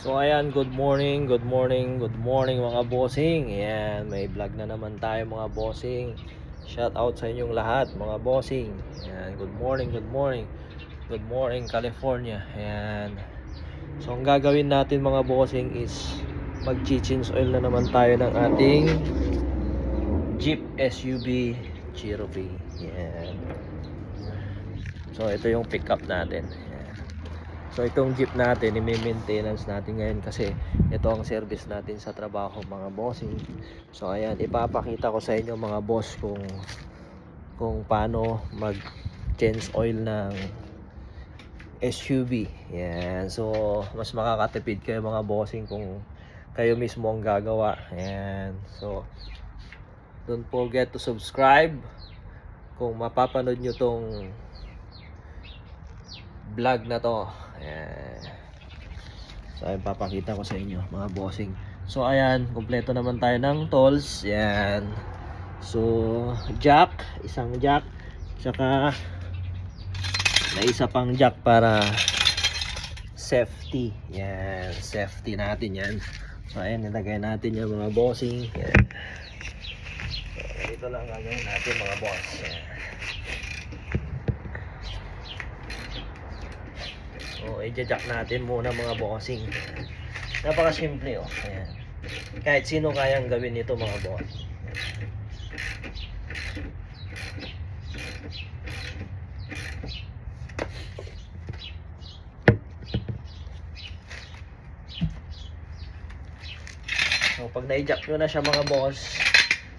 So ayan, good morning, good morning, good morning mga bossing. Ayan, may vlog na naman tayo mga bossing. Shout out sa inyong lahat mga bossing. Ayan, good morning, good morning. Good morning California. Ayan. So ang gagawin natin mga bossing is mag-change oil na naman tayo ng ating Jeep SUV Cherokee. Ayan. So ito yung pickup natin. So itong jeep natin, i-maintenance natin ngayon kasi ito ang service natin sa trabaho mga bossing. So ayan, ipapakita ko sa inyo mga boss kung paano mag change oil ng SUV. Yan. So mas makakatipid kayo mga bossing kung kayo mismo ang gagawa. Yan. So don't forget to subscribe kung mapapanood nyo tong vlog na to. Ayan. So ayun, papakita ko sa inyo mga bossing. So ayan, kumpleto naman tayo ng tools. Ayan. So jack, isang jack, tsaka may isa pang jack para safety. Yan, safety natin yan. So ayan, nilagay natin yung mga bossing. Ayan. So ito lang gagawin natin mga boss. Ayan. So i-jack natin muna mga bossing. Napakasimple oh. Ayan. Kahit sino kayang gawin ito mga boss. So pag na-jack nyo na siya mga boss,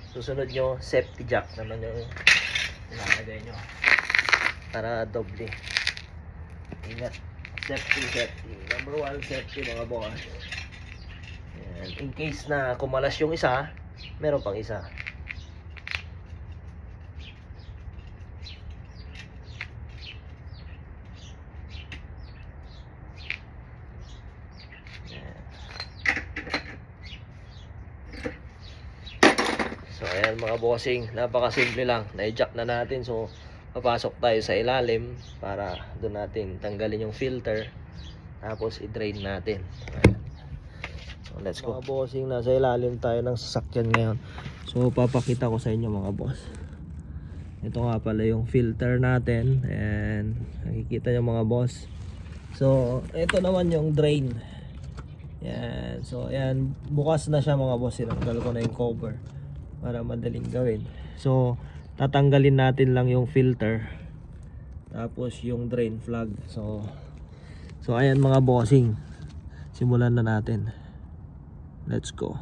susunod nyo safety jack naman yung ilalagay nyo para doble. Ingat. Safety. Number 1 safety mga boss. Ayan. In case na kumalas yung isa, meron pang isa. Ayan. So ayan mga bossing, napakasimple lang. Na-jack na natin, so papasok tayo sa ilalim para doon natin tanggalin yung filter, tapos i-drain natin. Ayan. So let's go mga bossing, nasa ilalim tayo ng sasakyan ngayon. So papakita ko sa inyo mga boss. Ito nga pala yung filter natin. And nakikita nyo mga boss. So ito naman yung drain. Yan. So ayan, bukas na siya mga boss. Sinanggal ko na yung cover para madaling gawin. So tatanggalin natin lang yung filter, tapos yung drain plug. So ayan mga bossing, simulan na natin. Let's go.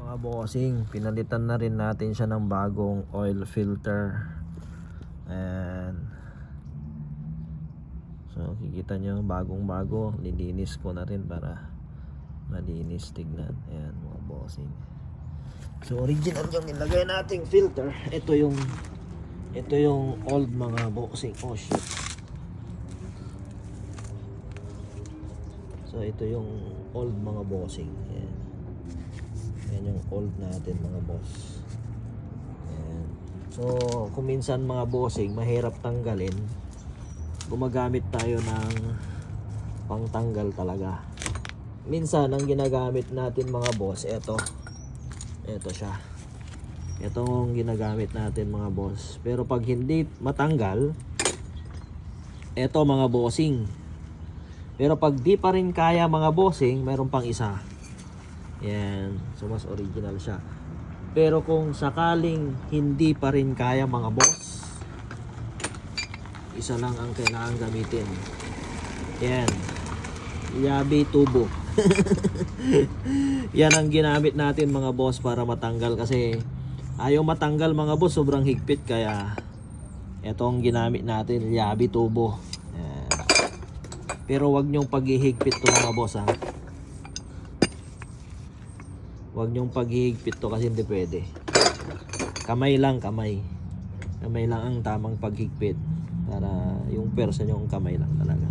Mga bossing, pinalitan na rin natin siya ng bagong oil filter. And so kikita nyo, bagong bago. Nilinis ko na rin para malinis tignan. Ayan mga bossing. So original yung nilagay nating filter. Ito yung old mga bossing. Oh shit. So ito yung old mga bossing. Ayan. Ayan yung old natin mga boss. Ayan. So kung minsan mga bossing mahirap tanggalin, gumagamit tayo ng pangtanggal talaga. Minsan ang ginagamit natin mga boss, ito siya. Itong ginagamit natin mga boss. Pero pag hindi matanggal, ito mga bossing. Pero pag di pa rin kaya mga bossing, mayroon pang isa. Yan. So mas original siya. Pero kung sakaling hindi pa rin kaya mga boss, isa lang ang kailangan gamitin. Yan. Yabi tubo. Yan ang ginamit natin mga boss para matanggal, kasi ayaw matanggal mga boss, sobrang higpit, kaya Ito ang ginamit natin, Yabi Turbo. Ayan. Pero wag nyong paghihigpit to mga boss ha. Wag nyong paghihigpit to kasi hindi pwede. Kamay lang, kamay. Kamay lang ang tamang paghigpit. Para yung person yung kamay lang talaga.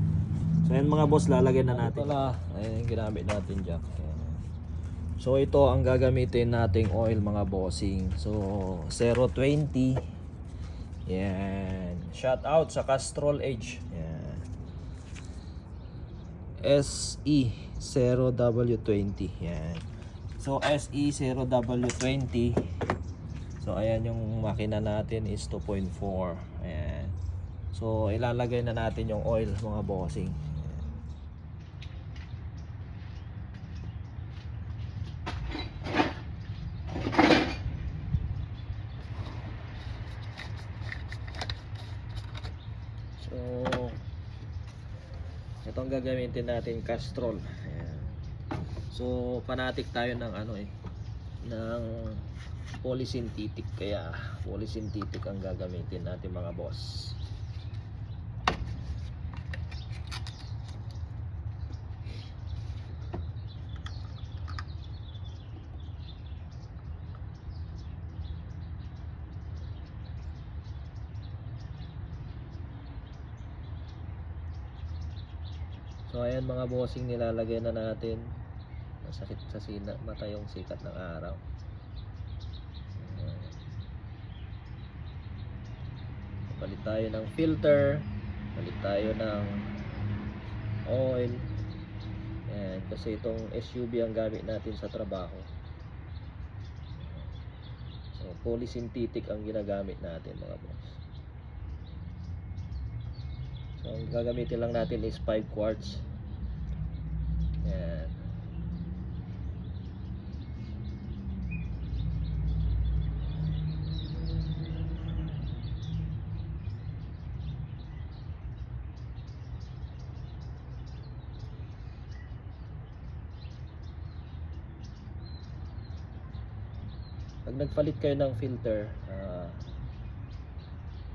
So ayan mga boss, lalagyan na natin. Ito ayan yung ginamit natin jack. So ito ang gagamitin nating oil mga bossing. So 020. Yan. Shout out sa Castrol Edge. Yan. SE0W20. Yan. So SE0W20. So ayan yung makina natin is 2.4. Ayan. So ilalagay na natin yung oil mga bossing. So itong gagamitin natin Castrol. Ayan. So fanatic tayo ng ng polysynthetic, kaya polysynthetic ang gagamitin natin mga boss. So ayan mga bossing, nilalagay na natin. Masakit sa mata yung sikat ng araw. Palit tayo ng filter, palit tayo ng oil. Ayan, kasi itong SUV ang gamit natin sa trabaho. So polysynthetic ang ginagamit natin mga boss. So ang gagamitin lang natin is 5 quarts. Ayan. Pag nagpalit kayo ng filter,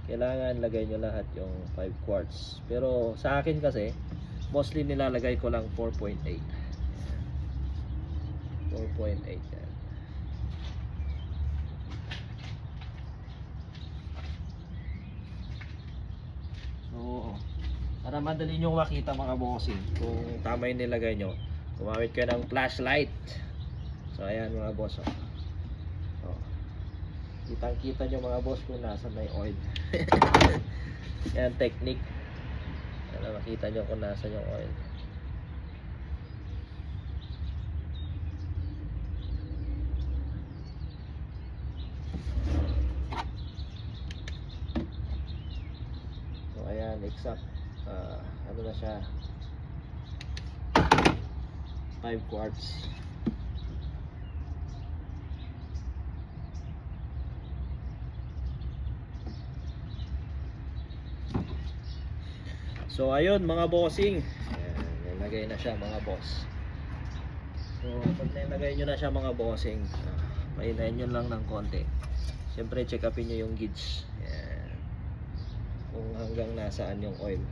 kailangan lagay nyo lahat yung 5 quarts. Pero sa akin kasi, mostly nilalagay ko lang 4.8. 4.8 yan. So, para madali nyo makita mga bossing kung tama yung nilagay nyo, gumamit kayo ng flashlight. So ayan mga boss, kitang kita nyo mga boss kung nasa na yung oil. Yan technique para makita nyo kung nasa yung oil. So ayan, exact ano na siya, 5 quarts. So ayun mga bossing, ayan, nilagay na siya mga boss. So pag nilagay nyo na siya mga bossing, painayin nyo lang ng konti. Siyempre check upin nyo yung gauge, ayan, kung hanggang nasaan yung oil.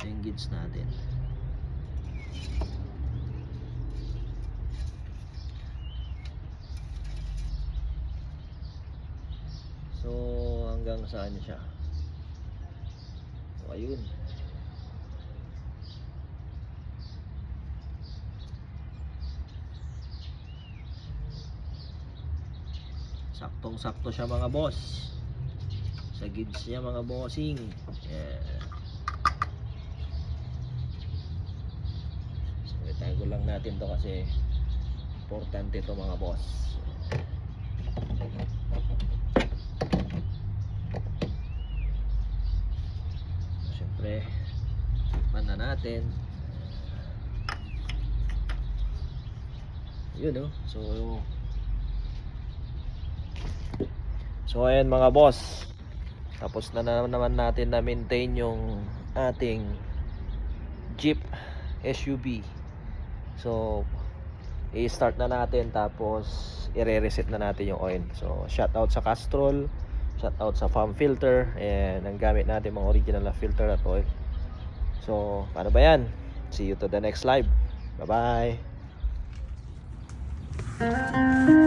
Ayan, yung gauge natin. So hanggang saan siya. So ayun. Saktong sakto siya mga boss. Sa gauge niya mga bossing. Yeah. So itago lang natin to kasi importante to mga boss. Siyempre pan na natin. Yun So ayan mga boss, tapos na naman natin na maintain yung ating Jeep SUV. So i-start na natin, tapos i-reset na natin yung oil. So shout out sa Castrol, shout out sa farm filter, and ang gamit natin mga original na filter at oil. So paano ba yan? See you to the next live. Bye bye.